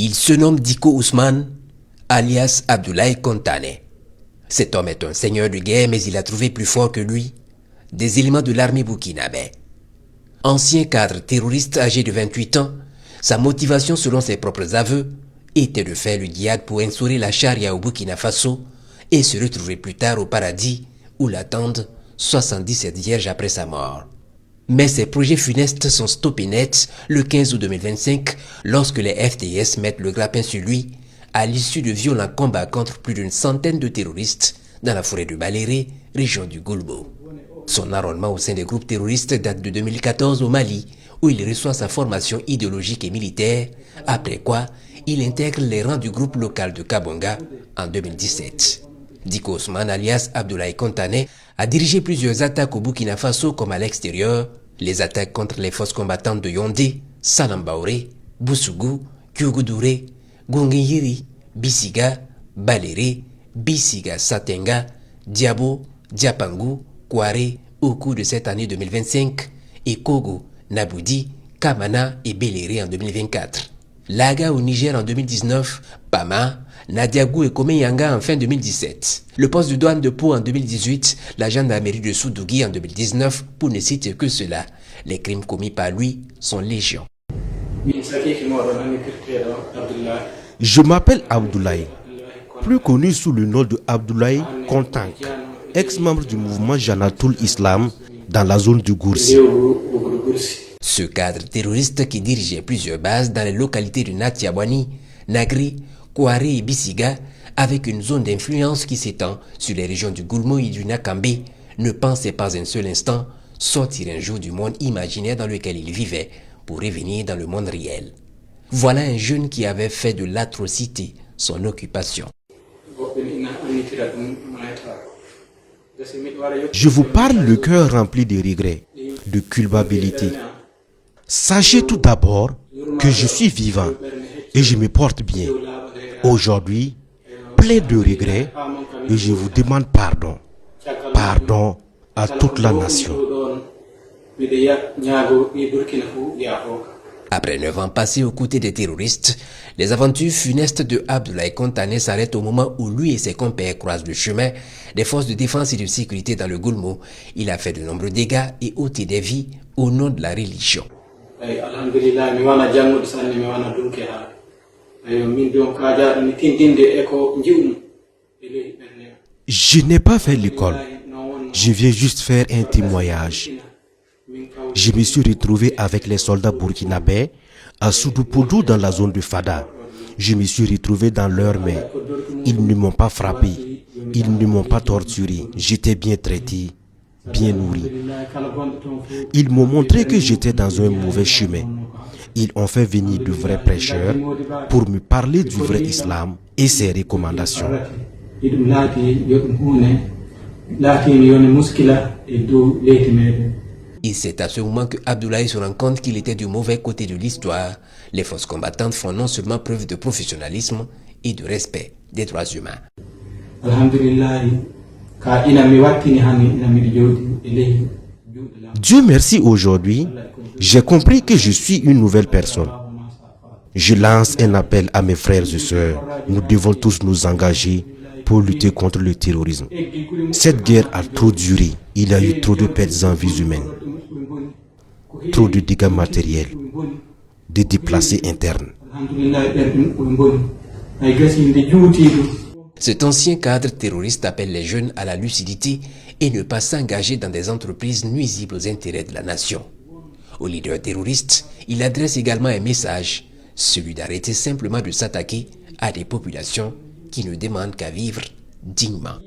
Il se nomme Dicko Ousmane, alias Abdoulaye Kontane. Cet homme est un seigneur de guerre, mais il a trouvé plus fort que lui des éléments de l'armée burkinabé. Ancien cadre terroriste âgé de 28 ans, sa motivation selon ses propres aveux était de faire le djihad pour instaurer la charia au Burkina Faso et se retrouver plus tard au paradis où l'attendent 77 vierges après sa mort. Mais ces projets funestes sont stoppés net le 15 août 2025 lorsque les FDS mettent le grappin sur lui à l'issue de violents combats contre plus d'une centaine de terroristes dans la forêt de Baléré, région du Goulbo. Son enrôlement au sein des groupes terroristes date de 2014 au Mali, où il reçoit sa formation idéologique et militaire, après quoi il intègre les rangs du groupe local de Kabonga en 2017. Dicko Ousmane alias Abdoulaye Kontane a dirigé plusieurs attaques au Burkina Faso comme à l'extérieur, les attaques contre les forces combattantes de Yaoundé, Salambaoré, Boussougou, Kyougoudoré, Gongiyiri, Bissiga, Baléré, Bissiga Satenga, Diabo, Diapangou, Kouaré au cours de cette année 2025 et Kogo, Naboudi, Kamana et Beléré en 2024. Laga au Niger en 2019, Pama, Nadiagou et Komeyanga en fin 2017. Le poste de douane de Pau en 2018, la gendarmerie de Soudougui en 2019, pour ne citer que cela. Les crimes commis par lui sont légion. Je m'appelle Abdoulaye, plus connu sous le nom de Abdoulaye Kontane, ex-membre du mouvement Jannatoul Islam dans la zone du Goursi. Ce cadre terroriste qui dirigeait plusieurs bases dans les localités de Natiabouani, Nagri, Kouaré et Bissiga, avec une zone d'influence qui s'étend sur les régions du Goulmo et du Nakambé, ne pensait pas un seul instant sortir un jour du monde imaginaire dans lequel il vivait pour revenir dans le monde réel. Voilà un jeune qui avait fait de l'atrocité son occupation. Je vous parle le cœur rempli de regrets, de culpabilité. Sachez tout d'abord que je suis vivant et je me porte bien. Aujourd'hui, plein de regrets, et je vous demande pardon. Pardon à toute la nation. Après 9 ans passés aux côtés des terroristes, les aventures funestes de Abdoulaye Kontane s'arrêtent au moment où lui et ses compères croisent le chemin des forces de défense et de sécurité dans le Goulmo. Il a fait de nombreux dégâts et ôté des vies au nom de la religion. Je n'ai pas fait l'école. Je viens juste faire un témoignage. Je me suis retrouvé avec les soldats burkinabés à Soudoupodou dans la zone de Fada. Je me suis retrouvé dans leurs mains. Ils ne m'ont pas frappé. Ils ne m'ont pas torturé. J'étais bien traité, bien nourri. Ils m'ont montré que j'étais dans un mauvais chemin. Ils ont fait venir de vrais prêcheurs pour me parler du vrai islam et ses recommandations. Et c'est à ce moment que Abdoulaye se rend compte qu'il était du mauvais côté de l'histoire. Les forces combattantes font non seulement preuve de professionnalisme et de respect des droits humains. Dieu merci, aujourd'hui, j'ai compris que je suis une nouvelle personne. Je lance un appel à mes frères et sœurs. Nous devons tous nous engager pour lutter contre le terrorisme. Cette guerre a trop duré. Il y a eu trop de pertes en vies humaines, trop de dégâts matériels, de déplacés internes. Cet ancien cadre terroriste appelle les jeunes à la lucidité et ne pas s'engager dans des entreprises nuisibles aux intérêts de la nation. Aux leaders terroristes, il adresse également un message, celui d'arrêter simplement de s'attaquer à des populations qui ne demandent qu'à vivre dignement.